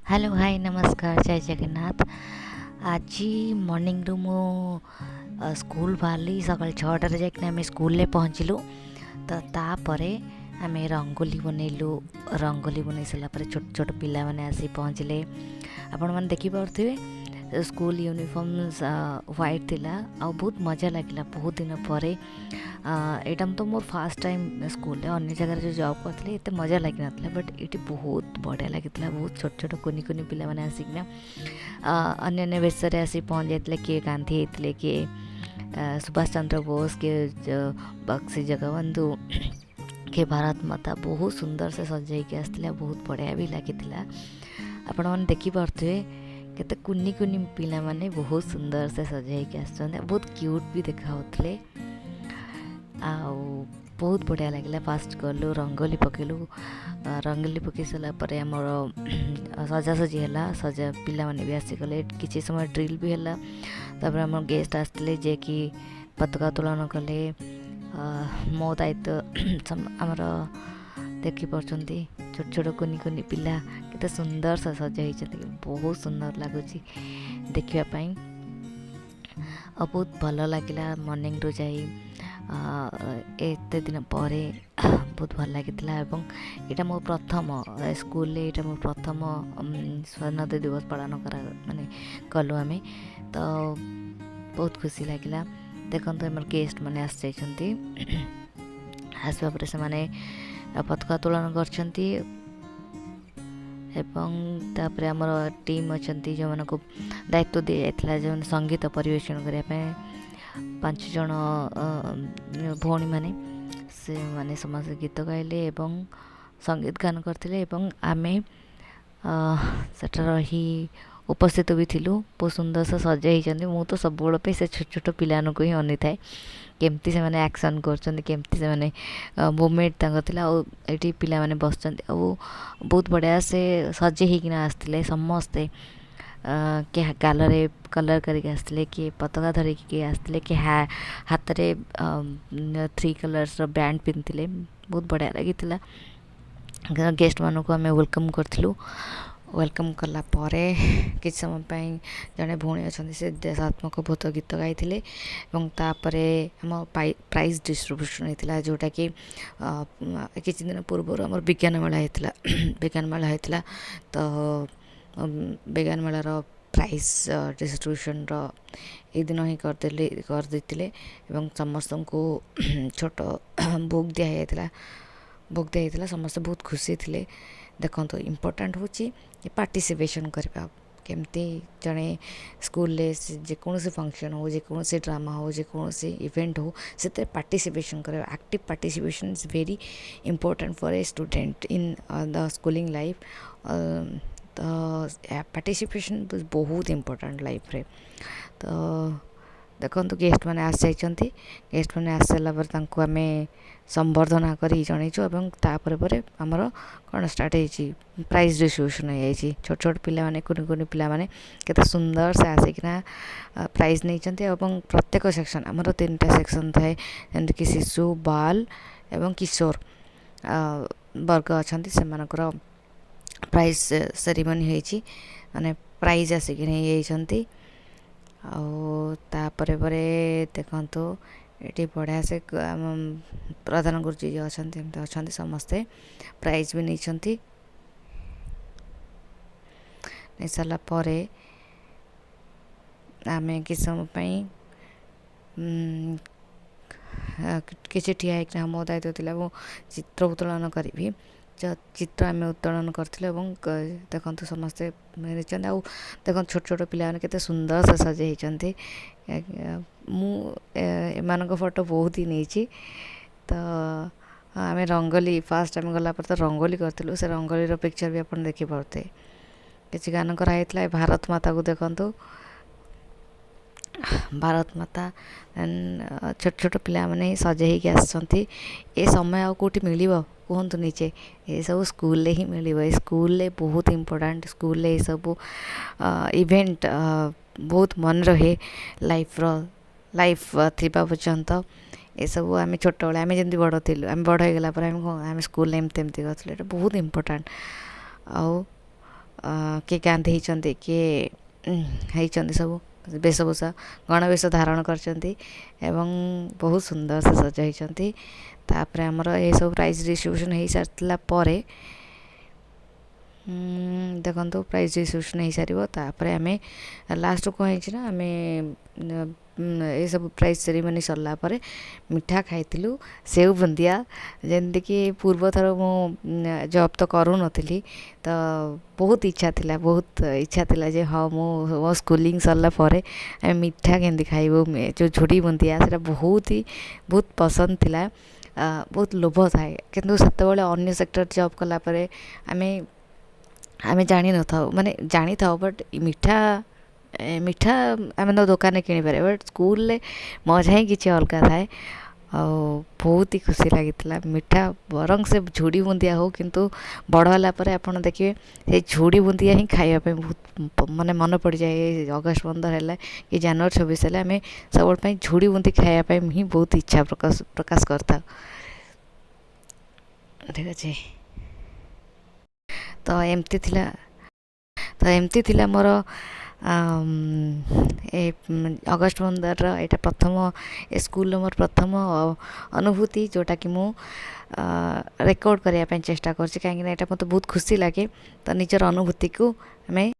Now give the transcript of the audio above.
Hello hi नमस्कार जय जगन्नाथ। आज मॉर्निंग रु मु स्कूल बाहरली सकाल 6टार जाकि आम स्कूल पहुँचलु। तो तापरे आम रंगोली बनैलु। रंगोली बनई सारापर छोट छोट पिला माने आसी पहुँचले। आपण मैंने देखिपे स्कूल यूनिफॉर्म व्हाइट थिला आ बहुत मजा लगिला। बहुत दिन पर एटा तो मोर फास्ट टाइम स्कूल अन्य जगह जो जॉब करते एत मजा लगी ना, बट ये बहुत बढ़िया लगी। बहुत छोट छोट कुनि कुनि पिला माने आसिकना अन्य अन्य वेश आसी पहुँच जाते। किए गांधी होते, किए सुभाष चंद्र बोस, किए बक्सी जगबंधु, किए भारत माता बहुत सुंदर से सजाइक आसला। बहुत बढ़िया भी लगी। आपण मैंने देखिपे केते कुनि कुनि पिला माने बहुत सुंदर से सजाइक आस, बहुत क्यूट भी देखा। बहुत बढ़िया लगे। फास्ट गलु रंगोली पकेलु। रंगोली पकई सारापर आमर सजासजी है। सजा पिला माने भी आसीगले। किसी समय ड्रिल भी है। तापर आम गेस्ट आसते जे कि पताका उत्तोलन कले। मो दायित्व आमर देखिपी छोट छोट कुनि कुनि पिला केते सुंदर से सजाई। बहुत सुंदर लगुच देखापी। बहुत भल लगे मॉर्निंग रू जाई एत दिन पर बहुत भल लगी। यहाँ मो प्रथम स्कूल यहाँ मो प्रथम स्वाधीनता दिवस पालन करा माने कलु आम। तो बहुत खुशी लगे। देखो आम गेस्ट मैंने आसी आसवा पर से पताका उत्तोलन कर। आमर टीम अच्छा जो मानक दायित्व दी जाता जो संगीत परिवेषण करने 5 जन भौणी माने से माने समस्त गीत गाइले एवं संगीत गान करते। आमे सेटा रही उपस्थित भी थिलु। बहुत सुंदर से सजाई। मु तो सब पे से छोट छोट पिलान को ही अनी थाए केमती से माने एक्शन करछन, केमती से माने मूवमेंट तांको थिला। एटी पिला माने बसछन बहुत बढ़िया से सजे हिकिना आसथिले। समस्ते किए गालरे कलर करके आसथिले, किए पताका धरिकी किए आसथिले, किए हाथ रे 3 कलर्स बैंड पिंधिले। बहुत बढ़िया लगी। गेस्ट मानक आम वेलकम करूँ। वेलकम कला परे किछ समय जड़े भौणी अच्छा से देशात्मक बोध गीत गाई तापरे आम प्राइज डिस्ट्रीब्यूशन होता जोटा कि किछ दिन पूर्व आम विज्ञान मेला होता। विज्ञान मेला होता तो विज्ञान मेलार प्राइज डिस्ट्रीब्यूशन एक दिन ही करदे समस्त को छोट बुक दिखाई। बुक दिखाई समस्त बहुत खुशी थे। देखो इम्पोर्टाट हूँ पार्टिसिपेशन करवा केमती जड़े स्कूल जेकोसी फंक्शन हो, जेकोसी ड्रामा हो, जेकोसी इवेंट हो से पार्टिसिपेशन कर। Active participation is very important for a student in the schooling life. तो पार्टिसिपेशन बहुत इम्पोर्टेंट लाइफ रे। तो देखो गेस्ट मैंने आस जाइछन्ति। गेस्ट मैंने आस सारापर तांको आमे संबर्धना करी जणैछु एवं तापर पर आमर कौन स्टार्ट होइछि प्राइज डिस्ट्रीब्यूशन हो जाइछि। छोट छोट पिला माने कुनि कुनि पिला माने केते सुंदर से आसिकना प्राइज नहीं चंती। एवं प्रत्येक सेक्शन आमर 3टा सेक्शन थाए जेमति कि शिशु बाल एवं किशोर वर्ग अछन्ति। सेमानकर प्राइज सेरिमनी होइछि माने प्राइज आसिक नहीं जाइछन्ति। तापर देखु ये बढ़िया से प्रधान गुरुजी जो अच्छा समस्ते प्राइज भी नहीं सारापर आम कि समय किसी ठिया मो दायित्व थी वो चित्र उत्तोलन करी। चित्र आम उत्तोलन करथिले देखो समस्ते देखो छोट छोट पिला केते सुंदर से सजे एमान फोटो बहुत ही नहीं। तो आम रंगोली फास्ट आम गला पर तो रंगोली करूँ। से रंगोली पिक्चर भी आप देखिपे किसी गान कराई। भारत माता को देखु भारत माता छोट छोट पिला माने सजे आसछन्ति। ए समय आ कोठी मिलिबो कहतु निजे ये सब स्कूल ही मिल। स्कूल बहुत इम्पोर्टाट। स्कूल ये सब इवेंट बहुत मन रहे लाइफ थिबा पर्यंत। ये सब आम छोट बेले आम जमी बड़ थी आम बड़ हो गला आम स्कूल एमती करूँ। बहुत इम्पोर्टाट। किए गांधी होती किए होती सब वेशभूषा गणवेश धारण कर बहुत सुंदर से सजा होती तापर आमर ये सब प्राइज डिस्ट्रीब्यूशन हो सारा पर देखो प्राइज डिस्ट्रीब्यूशन हो सार तापर आम लास्ट कौन है आम ये सब प्राइज सेरेमनी सरला पर मिठा खाइलु सेव बुंदिया जमती कि पूर्व थर मु जॉब तो करू नथिली तो बहुत इच्छा थिला जे हाँ मो स्कूलिंग सरला पर मिठा केमती खाइबू जो झुड़ी बुंदिया से बहुत पसंद थिला बहुत लोभ थाए किंतु सेतेबेले अन्य सेक्टर जॉब कला परे आमे जानी न था माने जानी था बट मिठा आम तो दुकान किणी पारे बट स्कूल मजा ही किसी अलग थाए बहुत ही खुशी लगी मिठा बरंग से झुड़ी बुंदिया हो किंतु बड़ होगा आपड़ देखिए से झुड़ी बुंदिया ही खावाई बहुत माने मन पड़ जाए अगस्ट 15 है कि जनवरी 26 है आम सब झुड़ी बुंदी खायापी ही बहुत इच्छा प्रकाश करता ठीक अच्छे तो एमती थिला मोर अगस्ट 15 यहाँ प्रथम ए स्कूल मोर प्रथम अनुभूति जोटा कि मु रेकर्ड करने चेष्टा कर कहीं मत बहुत खुशी लगे तो निजर अनुभूति को आम